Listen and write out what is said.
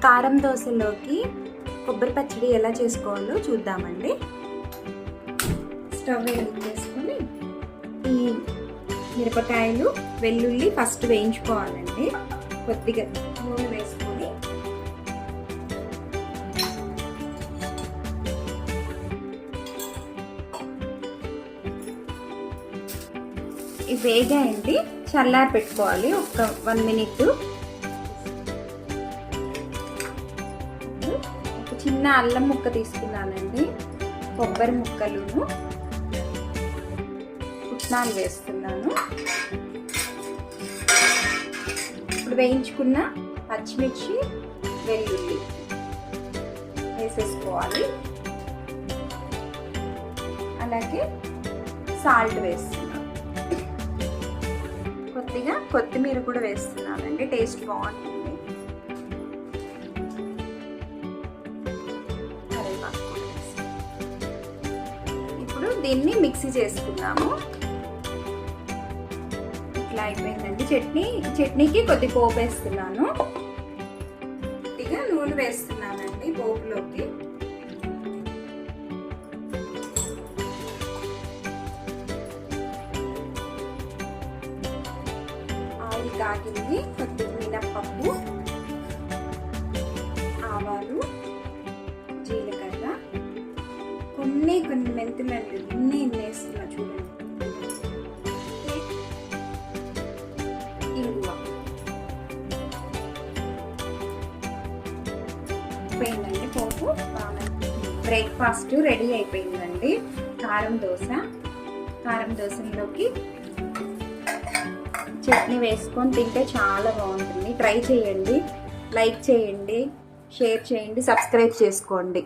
కారం దోశలోకి కొబ్బరి పచ్చడి ఎలా చేసుకోవాలో చూద్దామండి. స్టవ్ వెలిగించేసుకొని ఈ మిరపకాయలు వెల్లుల్లి ఫస్ట్ వేయించుకోవాలండి. కొద్దిగా నూనె వేసుకొని ఇవి వేగాయండి, చల్లారి పెట్టుకోవాలి ఒక 1 మినిట్. ఒక చిన్న అల్లం ముక్క తీసుకున్నానండి, కొబ్బరి ముక్కలును పుట్నాలు వేస్తున్నాను. ఇప్పుడు వేయించుకున్న పచ్చిమిర్చి వెల్లుల్లి వేసేసుకోవాలి. అలాగే సాల్ట్ వేస్తున్నాను, కొద్దిగా కొత్తిమీర కూడా వేస్తున్నానండి, టేస్ట్ బాగుంటుంది. ఇప్పుడు దీన్ని మిక్సీ చేసుకున్నాము. ఇట్లా అయిపోయిందండి. చట్నీకి కొద్ది పోపు వేస్తున్నాను, కొద్దిగా నూనె వేస్తున్నానండి పోపులోకి. ఆయిల్ కాగింది, కొద్దిగా మినప్పప్పు, ఆవాలు, జీలకర్ర, కొన్ని మెంతులు అండి, ఇన్ని వేస్తున్నా చూడండి. ఇంగువ అయిపోయిందండి పోపు. బ్రేక్ఫాస్ట్ రెడీ అయిపోయిందండి. కారం దోశలోకి చట్నీ వేసుకొని తింటే చాలా బాగుంటుంది. ట్రై చేయండి, లైక్ చేయండి, షేర్ చేయండి, సబ్స్క్రైబ్ చేసుకోండి.